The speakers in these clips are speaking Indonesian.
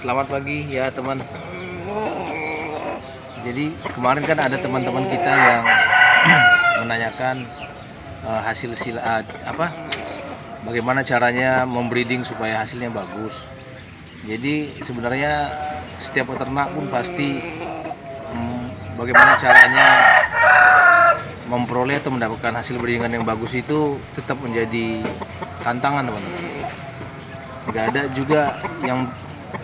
Selamat pagi ya teman. Jadi kemarin kan ada teman-teman kita yang menanyakan hasil bagaimana caranya membreeding supaya hasilnya bagus. Jadi sebenarnya setiap peternak pun pasti bagaimana caranya memperoleh atau mendapatkan hasil breedingan yang bagus itu tetap menjadi tantangan teman-teman. Nggak ada juga yang,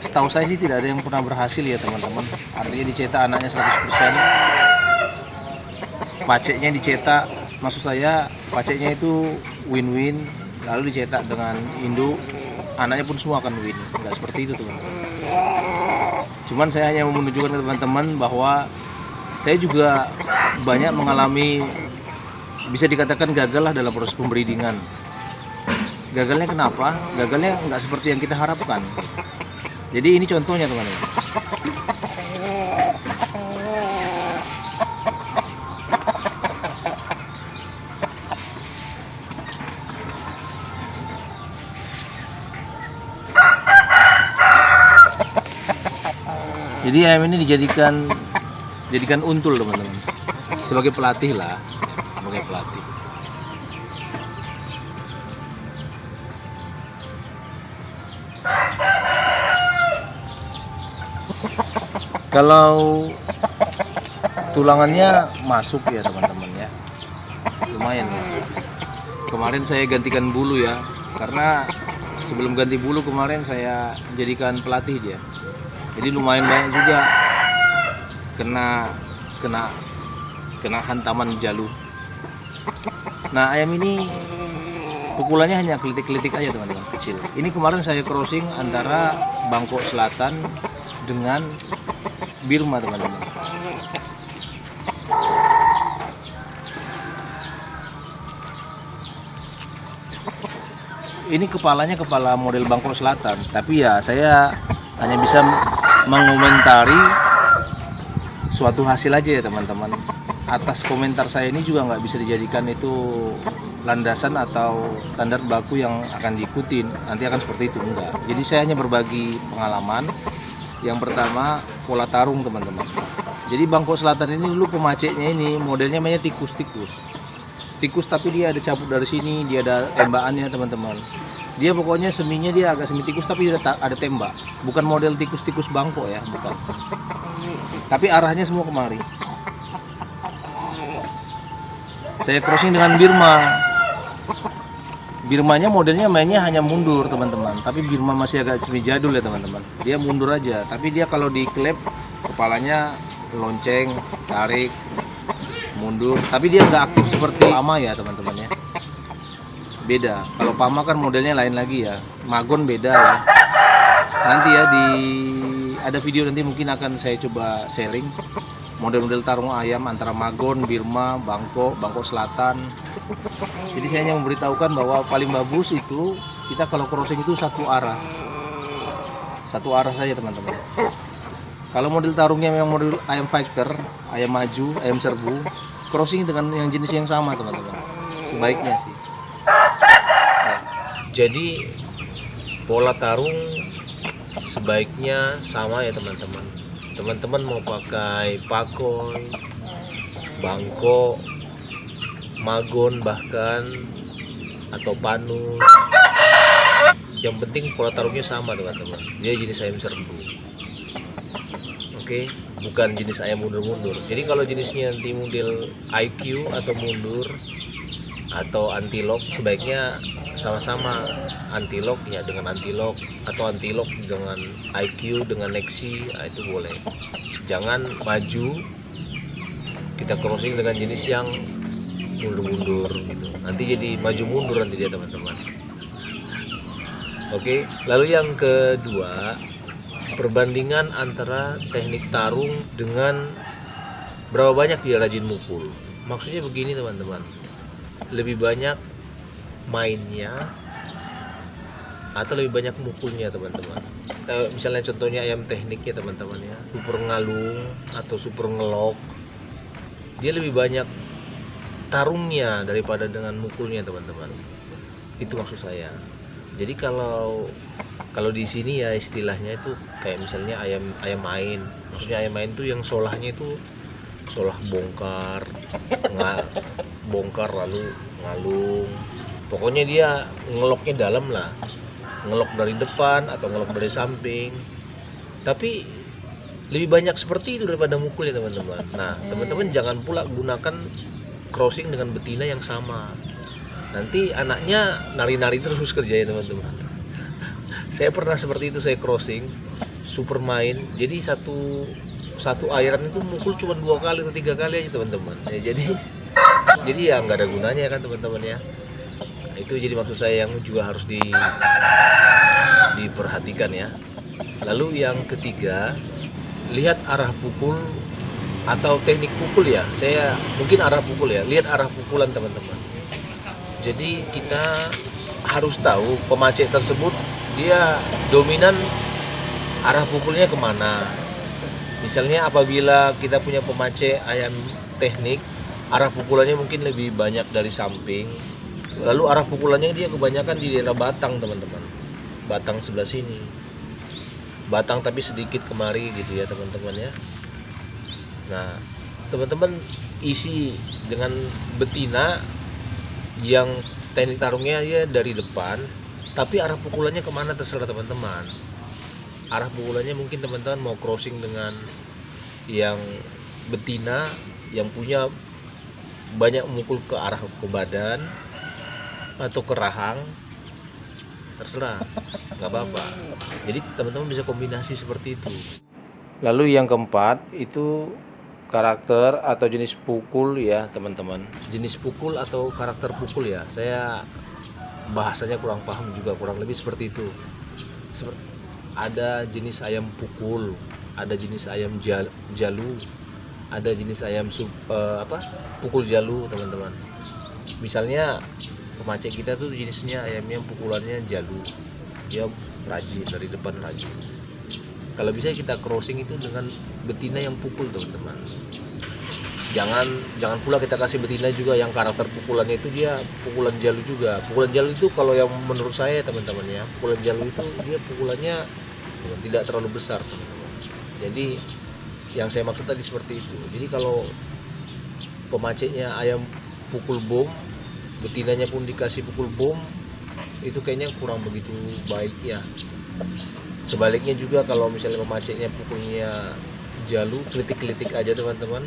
setahu saya sih tidak ada yang pernah berhasil ya teman-teman. Artinya dicetak anaknya 100%, paceknya dicetak, maksud saya paceknya itu win-win, lalu dicetak dengan induk, anaknya pun semua akan win. Nggak seperti itu teman-teman. Cuman saya hanya mau menunjukkan ke teman-teman bahwa saya juga banyak mengalami, bisa dikatakan gagal lah dalam proses pembreedingan. Gagalnya kenapa? Gagalnya nggak seperti yang kita harapkan. Jadi ini contohnya teman-teman. Jadi ayam ini dijadikan untul teman-teman. Sebagai pelatih lah, sebagai pelatih. Kalau tulangannya masuk ya teman-teman ya, lumayan ya. Kemarin saya gantikan bulu ya, karena sebelum ganti bulu kemarin saya jadikan pelatih dia. Jadi lumayan banyak juga kena hantaman jalur. Nah ayam ini pukulannya hanya kelitik-kelitik aja teman-teman, kecil. Ini kemarin saya crossing antara Bangkok Selatan dengan Birma teman-teman. Ini kepalanya kepala model Bangkok Selatan, tapi ya saya hanya bisa mengomentari suatu hasil aja ya teman-teman. Atas komentar saya ini juga nggak bisa dijadikan itu landasan atau standar baku yang akan diikutin, nanti akan seperti itu, enggak. Jadi saya hanya berbagi pengalaman. Yang pertama, pola tarung teman-teman. Jadi Bangkok Selatan ini dulu pemaceknya ini modelnya namanya tikus tapi dia ada cabut dari sini, dia ada tembakannya teman-teman. Dia pokoknya seminya dia agak semi tikus tapi ada tembak, bukan model tikus Bangkok ya, bukan. Tapi arahnya semua kemari. Saya crossing dengan Birmanya modelnya mainnya hanya mundur teman-teman, tapi Birma masih agak semi jadul ya teman-teman. Dia mundur aja, tapi dia kalau diklep kepalanya lonceng, tarik, mundur. Tapi dia nggak aktif seperti Pama ya teman-teman ya. Beda. Kalau Pama kan modelnya lain lagi ya. Magon beda ya. Nanti ya ada video nanti mungkin akan saya coba sharing model-model tarung ayam antara Magon, Birma, Bangkok Selatan. Jadi saya hanya memberitahukan bahwa paling bagus itu kita kalau crossing itu satu arah saja teman-teman. Kalau model tarungnya memang model ayam fighter, ayam maju, ayam serbu, crossing dengan yang jenis yang sama teman-teman, sebaiknya sih. Nah, jadi pola tarung sebaiknya sama ya teman-teman. Teman-teman mau pakai Pakoi, Bangkok, Magon bahkan atau Panus, yang penting pola tarungnya sama teman-teman. Dia jenis ayam serbu, oke, bukan jenis ayam mundur-mundur. Jadi kalau jenisnya nanti model IQ atau mundur atau anti-lock, sebaiknya sama-sama. Anti-lock ya dengan anti-lock, atau anti-lock dengan IQ dengan Nexi, nah itu boleh. Jangan maju kita crossing dengan jenis yang mundur-mundur gitu, nanti jadi maju mundur nanti dia teman-teman. Oke, lalu yang kedua, perbandingan antara teknik tarung dengan berapa banyak dia rajin mukul. Maksudnya begini teman-teman, lebih banyak mainnya atau lebih banyak mukulnya teman-teman. Misalnya contohnya ayam tekniknya teman-teman ya, super ngalung atau super ngelok, dia lebih banyak tarungnya daripada dengan mukulnya teman-teman. Itu maksud saya. Jadi kalau kalau di sini ya istilahnya itu kayak misalnya ayam ayam main. Maksudnya ayam main tuh yang solahnya itu solah bongkar, nggak bongkar lalu ngalung. Pokoknya dia ngeloknya dalam lah, ngelok dari depan atau ngelok dari samping. Tapi lebih banyak seperti itu daripada mukul ya teman-teman. Nah teman-teman jangan pula gunakan crossing dengan betina yang sama. Nanti anaknya nari-nari terus kerja ya teman-teman. Saya pernah seperti itu, saya crossing super main. Jadi satu airan itu mukul cuma 2 kali atau 3 kali aja teman-teman. Ya, jadi ya nggak ada gunanya kan teman-teman ya. Nah, itu jadi maksud saya yang juga harus diperhatikan ya. Lalu yang ketiga, lihat arah pukul atau teknik pukul ya. Saya mungkin arah pukul ya. Lihat arah pukulan teman-teman. Jadi kita harus tahu pemacet tersebut dia dominan arah pukulnya kemana. Misalnya apabila kita punya pemacet ayam teknik, arah pukulannya mungkin lebih banyak dari samping. Lalu arah pukulannya dia kebanyakan di daerah batang teman-teman. Batang sebelah sini. Batang tapi sedikit kemari gitu ya teman-teman ya. Nah teman-teman isi dengan betina yang teknik tarungnya ya dari depan, tapi arah pukulannya kemana terserah teman-teman. Arah pukulannya mungkin teman-teman mau crossing dengan yang betina yang punya banyak mukul ke arah ke badan atau ke rahang, terserah, nggak apa-apa. Jadi teman-teman bisa kombinasi seperti itu. Lalu yang keempat itu karakter atau jenis pukul ya teman-teman. Jenis pukul atau karakter pukul ya, saya bahasanya kurang paham juga, kurang lebih seperti itu. Ada jenis ayam pukul, ada jenis ayam jalu, ada jenis ayam pukul jalu teman-teman. Misalnya pemacet kita tuh jenisnya ayamnya pukulannya jalu, dia rajin dari depan rajin. Kalau bisa kita crossing itu dengan betina yang pukul teman-teman. Jangan pula kita kasih betina juga yang karakter pukulannya itu dia pukulan jalu juga. Pukulan jalu itu kalau yang menurut saya teman-teman ya, pukulan jalu itu dia pukulannya tidak terlalu besar teman-teman. Jadi yang saya maksud tadi seperti itu. Jadi kalau pemacetnya ayam pukul bom, betinanya pun dikasih pukul bom, itu kayaknya kurang begitu baik ya. Sebaliknya juga kalau misalnya pemacetnya pukulnya jalu, kelitik-kelitik aja teman-teman,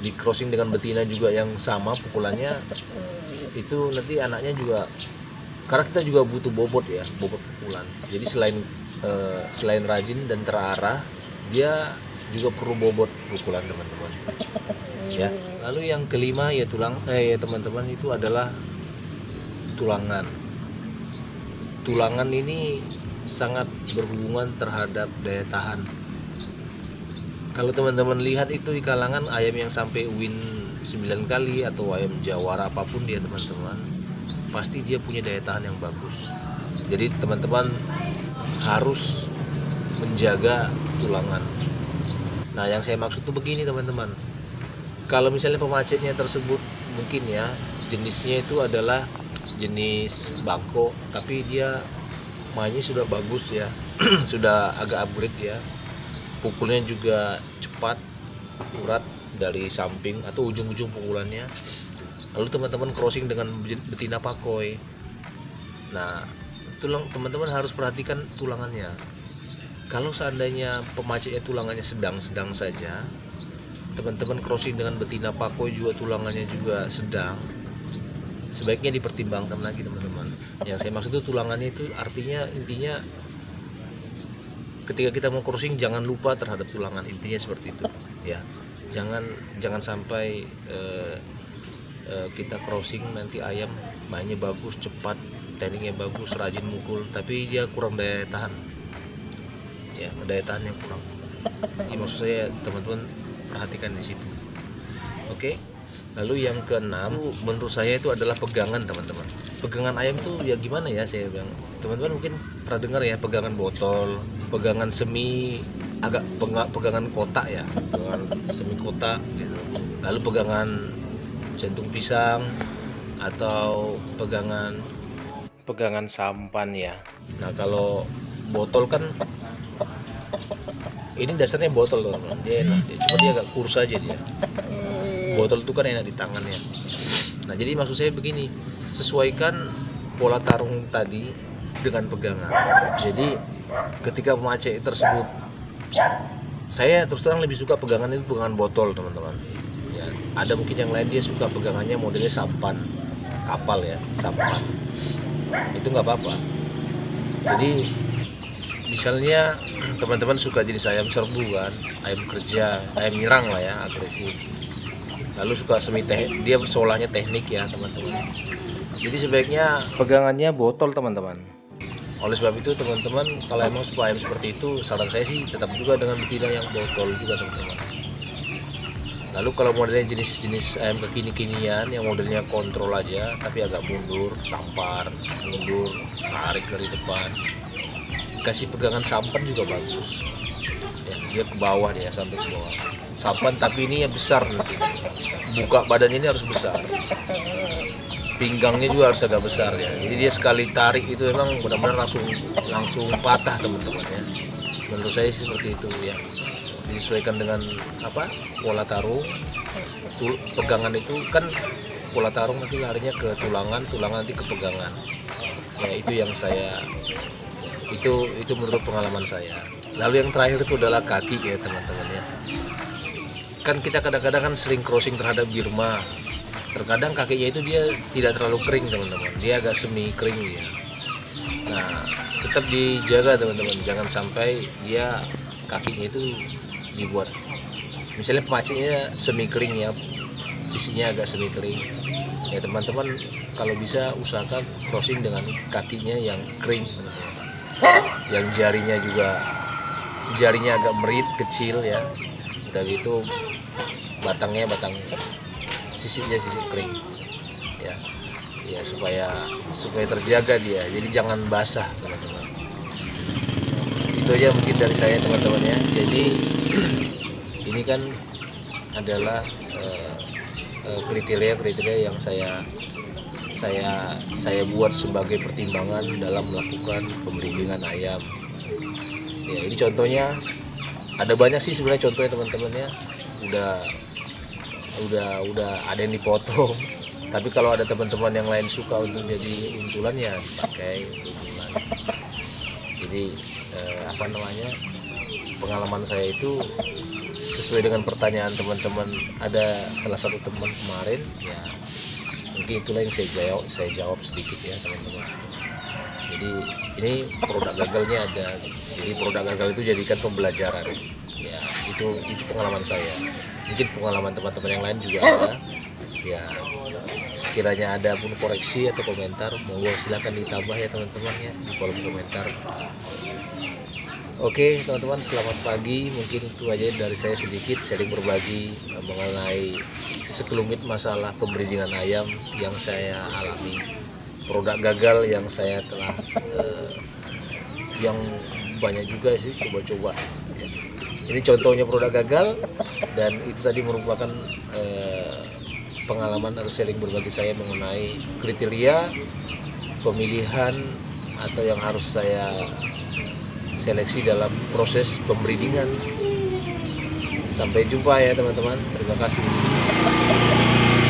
di crossing dengan betina juga yang sama pukulannya, itu nanti anaknya juga, karena kita juga butuh bobot ya, bobot pukulan. Jadi selain rajin dan terarah, dia juga perlu bobot pukulan teman-teman ya. Lalu yang kelima ya teman-teman itu adalah tulangan. Tulangan ini sangat berhubungan terhadap daya tahan. Kalau teman-teman lihat itu di kalangan ayam yang sampai win 9 kali atau ayam jawara apapun dia teman-teman, pasti dia punya daya tahan yang bagus. Jadi teman-teman harus menjaga tulangan. Nah yang saya maksud tuh begini teman-teman, kalau misalnya pemacetnya tersebut mungkin ya jenisnya itu adalah jenis bangko, tapi dia mainnya sudah bagus ya, sudah agak upgrade ya, pukulnya juga cepat, akurat dari samping atau ujung-ujung pukulannya. Lalu teman-teman crossing dengan betina pakoi. Nah teman-teman harus perhatikan tulangannya. Kalau seandainya pemacetnya tulangannya sedang-sedang saja, teman-teman crossing dengan betina pakoi juga tulangannya juga sedang, sebaiknya dipertimbangkan lagi teman-teman. Yang saya maksud itu tulangannya itu artinya intinya ketika kita mau crossing jangan lupa terhadap tulangan, intinya seperti itu ya. Jangan sampai kita crossing nanti ayam mainnya bagus, cepat, tekniknya bagus, rajin mukul, tapi dia kurang daya tahan ya, daya tahan yang kurang. Jadi maksud saya teman-teman perhatikan di situ. Oke. Lalu yang keenam menurut saya itu adalah pegangan teman-teman. Pegangan ayam tuh ya gimana ya, saya bilang teman-teman mungkin pernah dengar ya, pegangan botol, pegangan semi, agak pegangan kotak ya, pegangan semi kotak gitu. Lalu pegangan jantung pisang atau pegangan pegangan sampan ya. Nah kalau botol kan ini dasarnya botol teman-teman, dia enak, cuma dia agak kurus aja dia. Botol itu kan enak di tangannya. Nah jadi maksud saya begini, sesuaikan pola tarung tadi dengan pegangan. Jadi ketika memakai tersebut, saya terus terang lebih suka pegangan itu pegangan botol teman-teman ya. Ada mungkin yang lain dia suka pegangannya modelnya sampan kapal ya, sampan, itu nggak apa-apa. Jadi misalnya teman-teman suka jenis ayam serbu kan, ayam kerja, ayam nyerang lah ya, agresif, lalu suka dia solahnya teknik ya teman-teman, jadi sebaiknya pegangannya botol teman-teman. Oleh sebab itu teman-teman, kalau emang suka ayam seperti itu, saran saya sih tetap juga dengan betina yang botol juga teman-teman. Lalu kalau modelnya jenis-jenis ayam kekini-kinian yang modelnya kontrol aja tapi agak mundur, tampar, mundur, tarik dari depan, kasih pegangan sampan juga bagus ya, dia ke bawah dia sampai ke bawah sampan, tapi ini yang besar nanti, buka badannya ini harus besar, pinggangnya juga harus agak besar ya. Jadi dia sekali tarik itu memang benar-benar langsung patah teman-teman ya. Menurut saya sih seperti itu ya. Disesuaikan dengan apa, pola tarung. Pegangan itu kan pola tarung nanti larinya ke tulangan nanti ke pegangan. Ya itu yang saya itu menurut pengalaman saya. Lalu yang terakhir itu adalah kaki ya teman-teman ya. Kan kita kadang-kadang kan sering crossing terhadap Birma. Terkadang kakinya itu dia tidak terlalu kering teman-teman, dia agak semi kering ya. Nah tetap dijaga teman-teman, jangan sampai dia kakinya itu dibuat misalnya pemacetnya semi kering ya, sisinya agak semi kering ya teman-teman. Kalau bisa usahakan crossing dengan kakinya yang kering teman-teman, yang jarinya agak merit kecil ya, udah gitu batang sisinya sisi kering ya supaya terjaga dia, jadi jangan basah teman-teman. Itu aja mungkin dari saya teman-teman ya. Jadi ini kan adalah kriteria yang saya buat sebagai pertimbangan dalam melakukan pemberian ayam ya. Ini contohnya, ada banyak sih sebenarnya contohnya teman-teman ya, udah ada yang dipotong, tapi kalau ada teman-teman yang lain suka untuk jadi untulan ya pakai untulan. Jadi pengalaman saya itu sesuai dengan pertanyaan teman-teman. Ada salah satu teman kemarin ya, mungkin itulah yang saya jawab sedikit ya teman-teman. Jadi ini produk gagalnya ada, jadi produk gagal itu jadikan pembelajaran ya. Itu pengalaman saya, mungkin pengalaman teman-teman yang lain juga ada ya. Sekiranya ada pun koreksi atau komentar, monggo silahkan ditambah ya teman-teman ya di kolom komentar. Oke teman-teman, selamat pagi. Mungkin itu aja dari saya, sedikit sharing berbagi mengenai sekelumit masalah pembreedingan ayam yang saya alami, produk gagal yang saya telah yang banyak juga sih coba-coba ya. Ini contohnya produk gagal, dan itu tadi merupakan pengalaman atau sharing berbagi saya mengenai kriteria pemilihan atau yang harus saya seleksi dalam proses pembreedingan. Sampai jumpa ya teman-teman, terima kasih.